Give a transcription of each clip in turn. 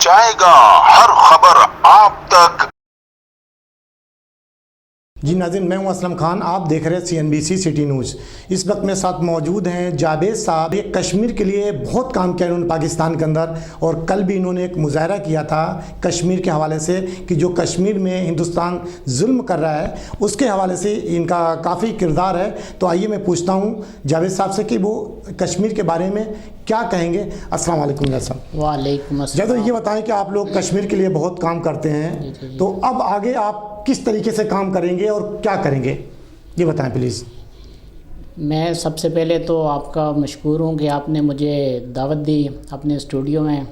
पहुंचाएगा हर खबर आप तक। जी नाज़रीन, मैं हूं असलम खान, आप देख रहे हैं CNBC सिटी न्यूज़। इस वक्त मेरे साथ मौजूद हैं जावेद साहब। ये कश्मीर के लिए बहुत काम किया इन्होंने पाकिस्तान के अंदर, और कल भी इन्होंने एक मुजाहरा किया था कश्मीर के हवाले से कि जो कश्मीर में हिंदुस्तान जुल्म कर रहा है उसके हवाले से इनका काफ़ी किरदार है। तो आइए मैं पूछता हूँ जावेद साहब से कि वो कश्मीर के बारे में क्या कहेंगे। अस्सलाम वालेकुम जावेद साहब। वालेकुम अस्सलाम। जावेद, ये बताएं कि आप लोग कश्मीर के लिए बहुत काम करते हैं, तो अब आगे आप किस तरीके से काम करेंगे और क्या करेंगे, ये बताएं प्लीज़। मैं सबसे पहले तो आपका मशकूर हूँ कि आपने मुझे दावत दी अपने स्टूडियो में।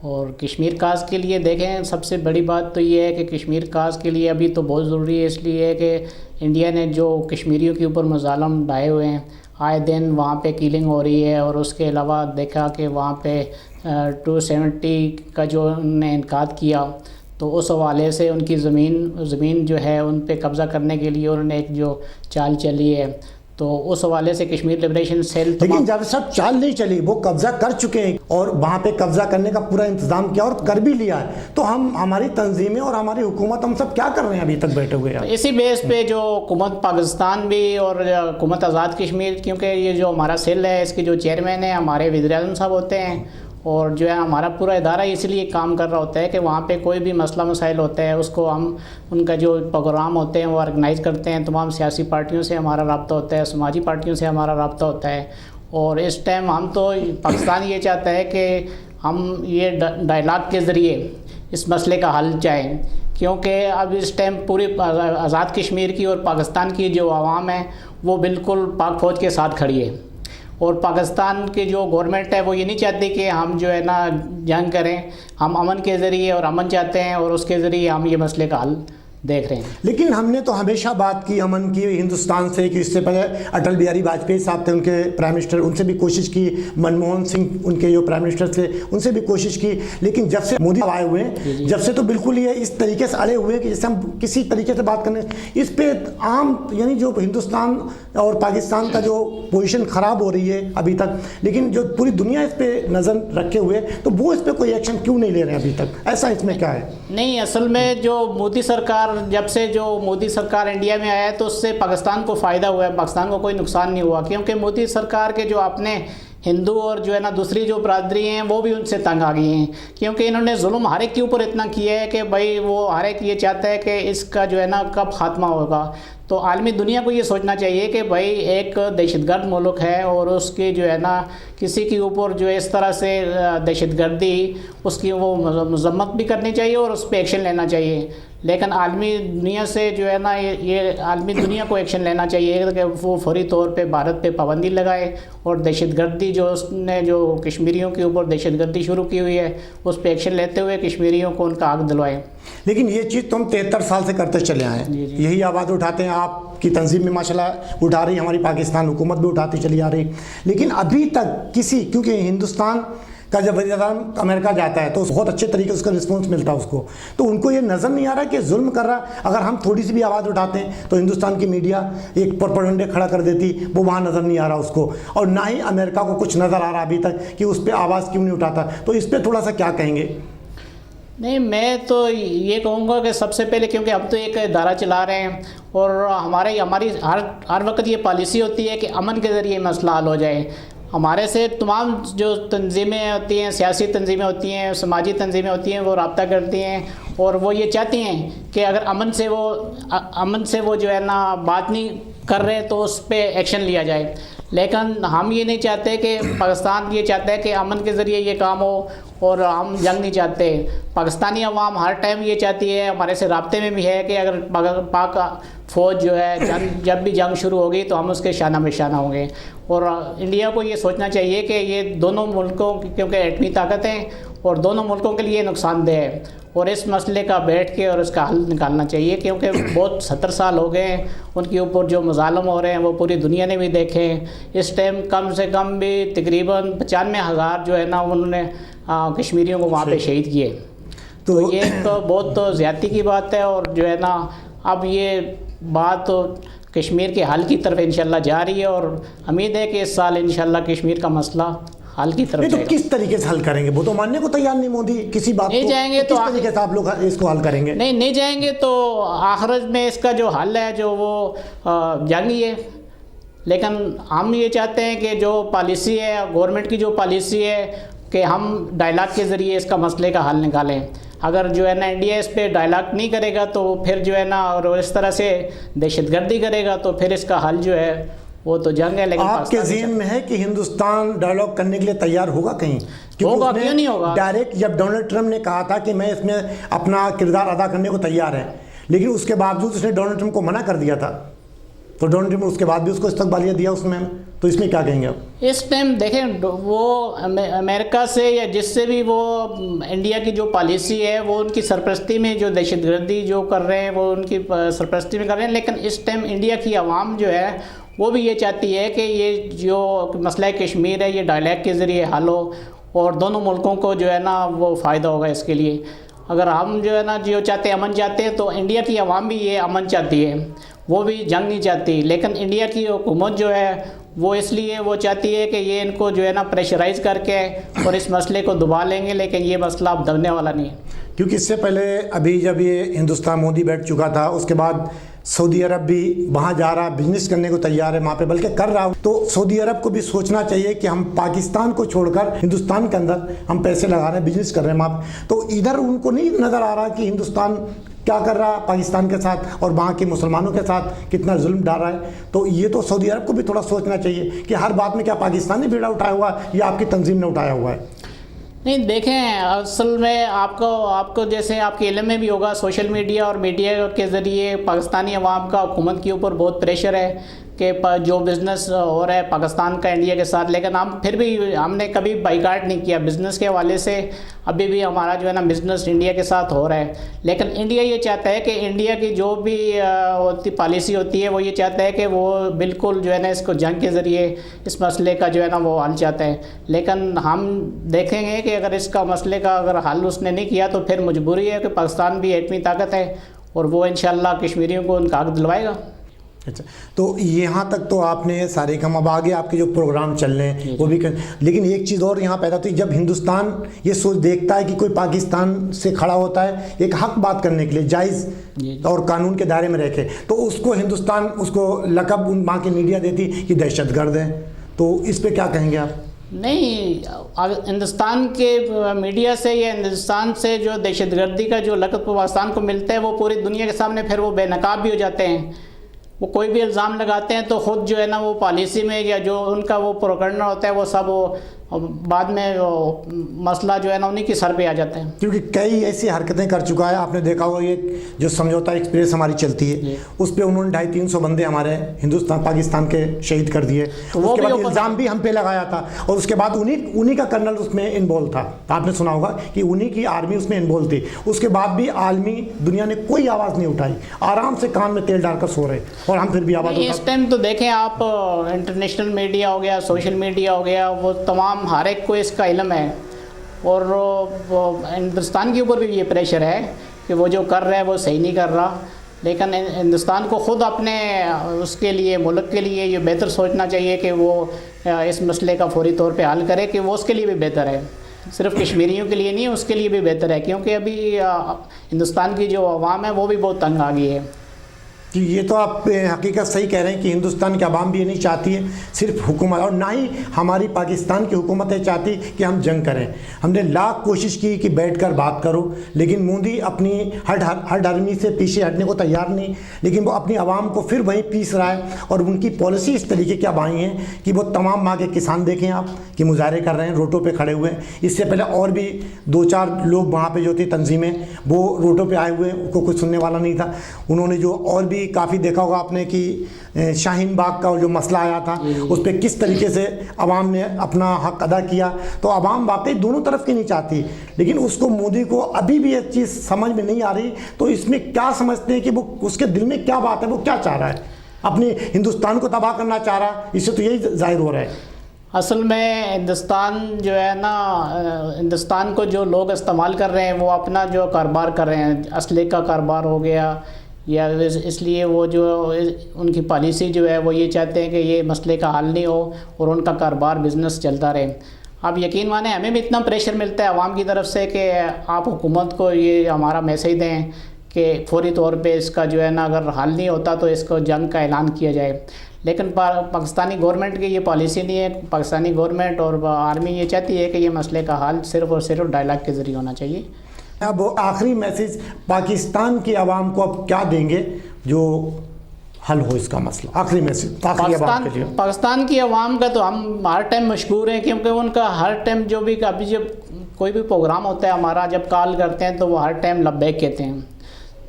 और कश्मीर काज के लिए देखें, सबसे बड़ी बात तो ये है कि कश्मीर काज के लिए अभी तो बहुत ज़रूरी है, इसलिए है कि इंडिया ने जो कश्मीरियों के ऊपर मज़ालम ढाए हुए हैं, आए दिन वहाँ पे किलिंग हो रही है। और उसके अलावा देखा कि वहाँ पे 270 का जो उन्होंने इनकाद किया, तो उस हवाले से उनकी ज़मीन जो है उन पे कब्ज़ा करने के लिए उन्होंने एक जो चाल चली है, तो उस हवाले से कश्मीर लिबरेशन सेल। लेकिन जावेद साहब, चाल नहीं चली, वो कब्जा कर चुके हैं और वहाँ पे कब्जा करने का पूरा इंतजाम किया और कर भी लिया है। तो हमारी तंजीमें और हमारी हुकूमत, हम सब क्या कर रहे हैं अभी तक बैठे हुए हैं? इसी बेस पे जो हुकूमत पाकिस्तान भी और हुकूमत आज़ाद कश्मीर, क्योंकि ये जो हमारा सेल है इसके जो चेयरमैन है हमारे वज़ीर-ए-आज़म साहब होते हैं, और जो है हमारा पूरा इदारा इसलिए काम कर रहा होता है कि वहाँ पे कोई भी मसला मसाइल होता है उसको हम उनका जो प्रोग्राम होते हैं वो ऑर्गेनाइज़ करते हैं। तमाम सियासी पार्टियों से हमारा रब्ता होता है, समाजी पार्टियों से हमारा रब्ता होता है। और इस टाइम हम तो पाकिस्तान ये चाहता है कि हम ये डायलाग के ज़रिए इस मसले का हल चाहें, क्योंकि अब इस टाइम पूरी आज़ाद कश्मीर की और पाकिस्तान की जो आवाम है वो बिल्कुल पाक फ़ौज के साथ खड़ी है। और पाकिस्तान की जो गवर्नमेंट है वो ये नहीं चाहती कि हम जो है ना जंग करें, हम अमन के ज़रिए और अमन चाहते हैं, और उसके ज़रिए हम ये मसले का हल देख रहे हैं। लेकिन हमने तो हमेशा बात की अमन की हिंदुस्तान से, कि इससे पहले अटल बिहारी वाजपेयी साहब थे, उनके प्राइम मिनिस्टर, उनसे भी कोशिश की, मनमोहन सिंह उनके जो प्राइम मिनिस्टर थे उनसे भी कोशिश की। लेकिन जब से मोदी आए हुए हैं, जब से तो बिल्कुल ये इस तरीके से अड़े हुए हैं कि जैसे हम किसी तरीके से बात करने, इस पे आम यानी जो हिंदुस्तान और पाकिस्तान का जो पोजीशन ख़राब हो रही है अभी तक, लेकिन जो पूरी दुनिया इस पर नज़र रखे हुए, तो वो इस पर कोई एक्शन क्यों नहीं ले रहे हैं अभी तक? ऐसा इसमें क्या है? नहीं, असल में जो मोदी सरकार, जब से जो मोदी सरकार इंडिया में आया है तो उससे पाकिस्तान को फ़ायदा हुआ है, पाकिस्तान को कोई नुकसान नहीं हुआ। क्योंकि मोदी सरकार के जो अपने हिंदू और जो है ना दूसरी जो बरादरी हैं वो भी उनसे तंग आ गई हैं, क्योंकि इन्होंने जुल्म हर एक के ऊपर इतना किया है कि भाई वो हर एक ये चाहता है कि इसका जो है ना कब ख़ात्मा होगा। तो आलमी दुनिया को ये सोचना चाहिए कि भाई एक दहशतगर्द मुल्क है और उसके जो है ना किसी के ऊपर जो है इस तरह से दहशतगर्दी, उसकी वो मजम्मत भी करनी चाहिए और उस पर एक्शन लेना चाहिए। लेकिन आलमी दुनिया से जो है ना ये आलमी दुनिया को एक्शन लेना चाहिए कि वो फौरी तौर पे भारत पे पाबंदी लगाए, और दहशतगर्दी जो उसने जो कश्मीरियों के ऊपर दहशतगर्दी शुरू की हुई है उस पर एक्शन लेते हुए कश्मीरियों को उनका हक दिलवाएं। लेकिन ये चीज़ तो हम 73 साल से करते चले आए हैं, यही आवाज़ उठाते हैं। आपकी तंजीम में माशाल्लाह उठा रही, हमारी पाकिस्तान हुकूमत भी उठाती चली आ रही, लेकिन अभी तक किसी, क्योंकि हिंदुस्तान का जब वज़ीर-ए-आज़म अमेरिका जाता है तो बहुत अच्छे तरीके से उसका रिस्पॉन्स मिलता है उसको, तो उनको ये नज़र नहीं आ रहा कि जुल्म कर रहा। अगर हम थोड़ी सी भी आवाज़ उठाते हैं तो हिंदुस्तान की मीडिया एक प्रोपेगेंडा खड़ा कर देती, वो वहाँ नज़र नहीं आ रहा उसको, और ना ही अमेरिका को कुछ नज़र आ रहा अभी तक कि उस पर आवाज़ क्यों नहीं उठाता। तो इस पर थोड़ा सा क्या कहेंगे? नहीं, मैं तो ये कहूँगा कि सबसे पहले, क्योंकि हम तो एक इदारा चला रहे हैं और हमारी हर वक्त ये पॉलिसी होती है कि अमन के ज़रिए मसला हल हो जाए। हमारे से तमाम जो तंजीमें होती हैं, सियासी तंजीमें होती हैं, समाजी तंजीमें होती हैं, वो रब्ता करती हैं और वो ये चाहती हैं कि अगर अमन से वो जो है ना बात नहीं कर रहे तो उस पर एक्शन लिया जाए। लेकिन हम ये नहीं चाहते कि पाकिस्तान ये चाहता है कि अमन के ज़रिए ये काम हो, और हम जंग नहीं चाहते। पाकिस्तानी अवाम हर टाइम ये चाहती है, हमारे से राब्ते में भी है कि अगर पाक फ़ौज जो है जब भी जंग शुरू होगी तो हम उसके शाना बेशाना होंगे। और इंडिया को ये सोचना चाहिए कि ये दोनों मुल्कों, क्योंकि एटमी ताकत हैं और दोनों मुल्कों के लिए नुकसानदेह है, और इस मसले का बैठ के और इसका हल निकालना चाहिए। क्योंकि बहुत 70 साल हो गए हैं उनके ऊपर जो मज़ालम हो रहे हैं वो पूरी दुनिया ने भी देखे हैं। इस टाइम कम से कम भी तकरीबन 95,000 जो है ना उन्होंने कश्मीरियों को वहाँ पे शहीद किए। तो ये तो बहुत तो ज़्यादती की बात है, और जो है ना अब ये बात तो कश्मीर के हल की तरफ इंशाल्लाह जा रही है, और उम्मीद है कि इस साल इंशाल्लाह कश्मीर का मसला حل کی طرف نہیں تو جائے گا۔ کس طریقے سے حل کریں گے؟ وہ تو ماننے کو تیار نہیں مودی کسی بات نہیں کو، جائیں گے تو کس طریقے سے آپ لوگ اس کو حل کریں گے؟ نہیں جائیں گے تو آخر میں اس کا جو حل ہے جو وہ جنگی ہے، لیکن ہم یہ چاہتے ہیں کہ جو پالیسی ہے گورنمنٹ کی، جو پالیسی ہے کہ ہم ڈائلاگ کے ذریعے اس کا مسئلے کا حل نکالیں۔ اگر جو ہے نا انڈیا اس پہ ڈائلاگ نہیں کرے گا تو پھر جو ہے نا اور اس طرح سے دہشت گردی کرے گا تو پھر اس کا حل جو ہے وہ تو جنگ ہے۔ لیکن آپ کے ذہن میں ہے کہ ہندوستان ڈائلاگ کرنے کے لیے تیار ہوگا کہیں؟ ہوگا، کیوں نہیں ہوگا؟ ڈائریکٹ جب ڈونلڈ ٹرمپ نے کہا تھا کہ میں اس میں اپنا کردار ادا کرنے کو تیار ہے، لیکن اس کے باوجود اس نے ڈونلڈ ٹرمپ کو منع کر دیا تھا، تو ڈونلڈ ٹرمپ اس کے بعد بھی اس کو استقبالیہ دیا اس میں، تو اس میں کیا کہیں گے آپ؟ اس ٹائم دیکھیں وہ امریکہ سے یا جس سے بھی وہ انڈیا کی جو پالیسی ہے وہ ان کی سرپرستی میں جو دہشت گردی جو کر رہے ہیں وہ ان کی سرپرستی میں کر رہے ہیں، لیکن اس ٹائم انڈیا کی عوام جو ہے وہ بھی یہ چاہتی ہے کہ یہ جو مسئلہ کشمیر ہے یہ ڈائلاگ کے ذریعے حل ہو اور دونوں ملکوں کو جو ہے نا وہ فائدہ ہوگا اس کے لیے۔ اگر ہم جو ہے نا جو چاہتے ہیں امن چاہتے ہیں تو انڈیا کی عوام بھی یہ امن چاہتی ہے، وہ بھی جنگ نہیں چاہتی، لیکن انڈیا کی حکومت جو ہے وہ اس لیے وہ چاہتی ہے کہ یہ ان کو جو ہے نا پریشرائز کر کے اور اس مسئلے کو دبا لیں گے، لیکن یہ مسئلہ اب دبنے والا نہیں ہے۔ کیونکہ اس سے پہلے ابھی جب یہ ہندوستان مودی بیٹھ چکا تھا اس کے بعد سعودی عرب بھی وہاں جا رہا، بزنس کرنے کو تیار ہے وہاں پہ، بلکہ کر رہا، تو سعودی عرب کو بھی سوچنا چاہیے کہ ہم پاکستان کو چھوڑ کر ہندوستان کے اندر ہم پیسے لگا رہے ہیں، بزنس کر رہے ہیں وہاں، تو ادھر ان کو نہیں نظر آ رہا کہ ہندوستان کیا کر رہا پاکستان کے ساتھ اور وہاں کے مسلمانوں کے ساتھ کتنا ظلم ڈال رہا ہے۔ تو یہ تو سعودی عرب کو بھی تھوڑا سوچنا چاہیے کہ ہر بات میں کیا پاکستان نے بیڑا اٹھایا ہوا ہے یا آپ کی تنظیم نے اٹھایا ہوا ہے؟ نہیں دیکھیں، اصل میں آپ کو جیسے آپ کے علم میں بھی ہوگا، سوشل میڈیا اور میڈیا کے ذریعے پاکستانی عوام کا حکومت کے اوپر بہت پریشر ہے کہ جو بزنس ہو رہا ہے پاکستان کا انڈیا کے ساتھ، لیکن ہم نے کبھی بائیکاٹ نہیں کیا بزنس کے حوالے سے، ابھی بھی ہمارا جو ہے نا بزنس انڈیا کے ساتھ ہو رہا ہے، لیکن انڈیا یہ چاہتا ہے کہ انڈیا کی جو بھی پالیسی ہوتی ہے وہ یہ چاہتا ہے کہ وہ بالکل جو ہے نا اس کو جنگ کے ذریعے اس مسئلے کا جو ہے نا وہ حل چاہتا ہے، لیکن ہم دیکھیں گے کہ اگر اس کا مسئلے کا اگر حل اس نے نہیں کیا تو پھر مجبوری ہے کہ پاکستان بھی ایٹمی طاقت ہے اور وہ انشاءاللہ کشمیریوں کو ان کا حق دلوائے گا۔ اچھا، تو یہاں تک تو آپ نے سارے کام، اب آگے آپ کے جو پروگرام چل رہے ہیں وہ بھی لیکن ایک چیز اور یہاں پیدا ہوتی ہے، جب ہندوستان یہ سوچ دیکھتا ہے کہ کوئی پاکستان سے کھڑا ہوتا ہے ایک حق بات کرنے کے لیے جائز اور قانون کے دائرے میں رہ کے، تو اس کو ہندوستان اس کو لقب وہاں کی میڈیا دیتی کہ دہشت گرد ہے، تو اس پہ کیا کہیں گے آپ؟ نہیں، ہندوستان کے میڈیا سے یا ہندوستان سے جو دہشت گردی کا جو لقب پاکستان کو ملتا ہے وہ پوری دنیا کے سامنے پھر وہ بے نقاب بھی ہو جاتے ہیں، وہ کوئی بھی الزام لگاتے ہیں تو خود جو ہے نا وہ پالیسی میں یا جو ان کا وہ پروگنڈا ہوتا ہے وہ سب وہ بعد میں مسئلہ جو ہے نا انہیں کی سر پہ آ جاتے ہیں، کیونکہ کئی ایسی حرکتیں کر چکا ہے۔ آپ نے دیکھا ہوگا یہ جو سمجھوتا ایکسپریس ہماری چلتی ہے اس پہ انہوں نے 250-300 بندے ہمارے پاکستان کے شہید کر دیے، اس کے بعد الزام بھی ہم پہ لگایا تھا، اور اس کے بعد انہی کا کرنل اس میں انوالو تھا، آپ نے سنا ہوگا کہ انہی کی آرمی اس میں انوالو تھی، اس کے بعد بھی عالمی دنیا نے کوئی آواز نہیں اٹھائی، آرام سے کان میں تیل ڈال کر سو رہے، اور ہم پھر بھی آواز اس ٹائم تو دیکھیں آپ انٹرنیشنل میڈیا ہو گیا، سوشل میڈیا ہو گیا، وہ تمام ہر ایک کو اس کا علم ہے، اور ہندوستان کے اوپر بھی یہ پریشر ہے کہ وہ جو کر رہا ہے وہ صحیح نہیں کر رہا، لیکن ہندوستان کو خود اپنے اس کے لیے ملک کے لیے یہ بہتر سوچنا چاہیے کہ وہ اس مسئلے کا فوری طور پہ حل کرے کہ وہ اس کے لیے بھی بہتر ہے، صرف کشمیریوں کے لیے نہیں، اس کے لیے بھی بہتر ہے، کیونکہ ابھی ہندوستان کی جو عوام ہے وہ بھی بہت تنگ آ گئی ہے۔ کہ یہ تو آپ حقیقت صحیح کہہ رہے ہیں کہ ہندوستان کی عوام بھی یہ نہیں چاہتی ہے صرف حکومت، اور نہ ہی ہماری پاکستان کی حکومت یہ چاہتی کہ ہم جنگ کریں، ہم نے لاکھ کوشش کی کہ بیٹھ کر بات کرو، لیکن مودی اپنی ہر ڈرمی سے پیچھے ہٹنے کو تیار نہیں، لیکن وہ اپنی عوام کو پھر وہیں پیس رہا ہے، اور ان کی پالیسی اس طریقے کی اب آئی ہیں کہ وہ تمام وہاں کے کسان دیکھیں آپ کہ مظاہرے کر رہے ہیں، روڈوں پہ کھڑے ہوئے ہیں، اس سے پہلے اور بھی 2-4 لوگ وہاں پہ جو تھی تنظیمیں وہ روڈوں پہ آئے ہوئے ہیں، ان کو کوئی سننے والا نہیں تھا، انہوں نے جو اور بھی کافی دیکھا ہوگا آپ نے کہ شاہین باغ کا جو مسئلہ آیا تھا اس پہ کس طریقے سے عوام نے اپنا حق ادا کیا، تو عوام واقعی دونوں طرف کی نہیں چاہتی، لیکن اس کو مودی کو ابھی بھی یہ چیز سمجھ میں نہیں آ رہی، تو اس میں کیا سمجھتے ہیں کہ وہ اس کے دل میں کیا بات ہے، وہ کیا چاہ رہا ہے، اپنے ہندوستان کو تباہ کرنا چاہ رہا ہے، اس سے تو یہی ظاہر ہو رہا ہے۔ اصل میں ہندوستان جو ہے نا، ہندوستان کو جو لوگ استعمال کر رہے ہیں وہ اپنا جو کاروبار کر رہے ہیں، اسلحے کا کاروبار ہو گیا، یا اس لیے وہ جو ان کی پالیسی جو ہے وہ یہ چاہتے ہیں کہ یہ مسئلے کا حل نہیں ہو اور ان کا کاروبار بزنس چلتا رہے۔ आप यकीन माने हमें भी इतना प्रेशर मिलता है आवाम की तरफ से कि आप हुकूमत को ये हमारा मैसेज दें कि फौरी तौर पे इसका जो है ना अगर हल नहीं होता तो इसको जंग का ऐलान किया जाए। लेकिन पाकिस्तानी गवर्नमेंट की ये पॉलिसी नहीं है। पाकिस्तानी गवर्नमेंट और आर्मी ये चाहती है कि ये मसले का हल सिर्फ़ और सिर्फ डायलॉग के ज़रिए होना चाहिए। अब आखिरी मैसेज पाकिस्तान की आवाम को अब क्या देंगे जो हल हो इसका मसला? आखिरी मैसेज आखिरी आवाम के लिए। पाकिस्तान की आवाम का तो हम हर टाइम मशहूर हैं, क्योंकि उनका हर टाइम जो भी अभी जब कोई भी प्रोग्राम होता है हमारा, जब कॉल करते हैं तो वो हर टाइम लब्बैक कहते हैं।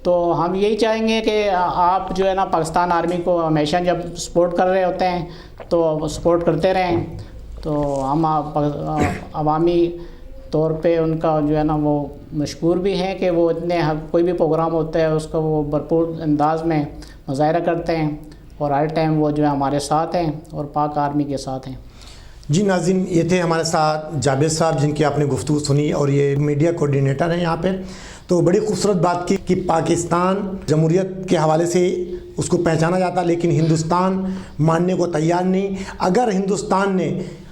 तो हम यही चाहेंगे कि आप जो है ना पाकिस्तान आर्मी को हमेशा जब सपोर्ट कर रहे होते हैं तो सपोर्ट करते रहें। तो हम अवामी तौर पे उनका जो है ना वो मशहूर भी हैं कि वो इतने कोई भी प्रोग्राम होता है उसका वो भरपूर अंदाज में मुज़ाहरा करते हैं और हर टाइम वो जो है हमारे साथ हैं और पाक आर्मी के साथ हैं। जी नाज़रीन, ये थे हमारे साथ जावेद साहब जिनकी आपने गुफ्तगू सुनी और ये मीडिया कोऑर्डिनेटर हैं यहाँ पे। तो बड़ी खूबसूरत बात की कि पाकिस्तान जमहूरियत के हवाले से उसको पहचाना जाता, लेकिन हिंदुस्तान मानने को तैयार नहीं। अगर हिंदुस्तान ने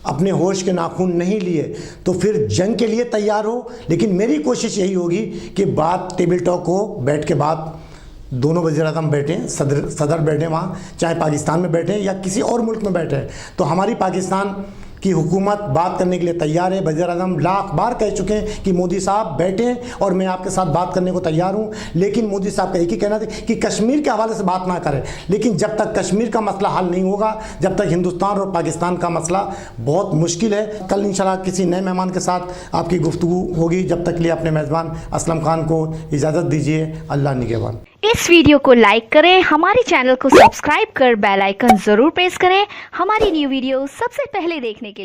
अपने होश के नाखून नहीं लिए तो फिर जंग के लिए तैयार हो। लेकिन मेरी कोशिश यही होगी कि बात टेबल टॉक हो, बैठ के बात दोनों वज़ीर-ए-आज़म बैठें, सदर बैठें वहाँ, चाहे पाकिस्तान में बैठें या किसी और मुल्क में बैठें। तो हमारी पाकिस्तान की हुकूमत बात करने के लिए तैयार है। वज़ीर-ए-आज़म लाख बार कह चुके हैं कि मोदी साहब बैठें और मैं आपके साथ बात करने को तैयार हूँ। लेकिन मोदी साहब का एक ही कहना था कि कश्मीर के हवाले से बात ना करें। लेकिन जब तक कश्मीर का मसला हल नहीं होगा, जब तक हिंदुस्तान और पाकिस्तान का मसला बहुत मुश्किल है। कल इंशाल्लाह किसी नए मेहमान के साथ आपकी गुफ्तगू होगी। जब तक के लिए अपने मेज़बान असलम खान को इजाज़त दीजिए। अल्लाह निगहबान। इस वीडियो को लाइक करें, हमारे चैनल को सब्सक्राइब कर बेल आइकन जरूर प्रेस करें हमारी न्यू वीडियो सबसे पहले देखने के लिए।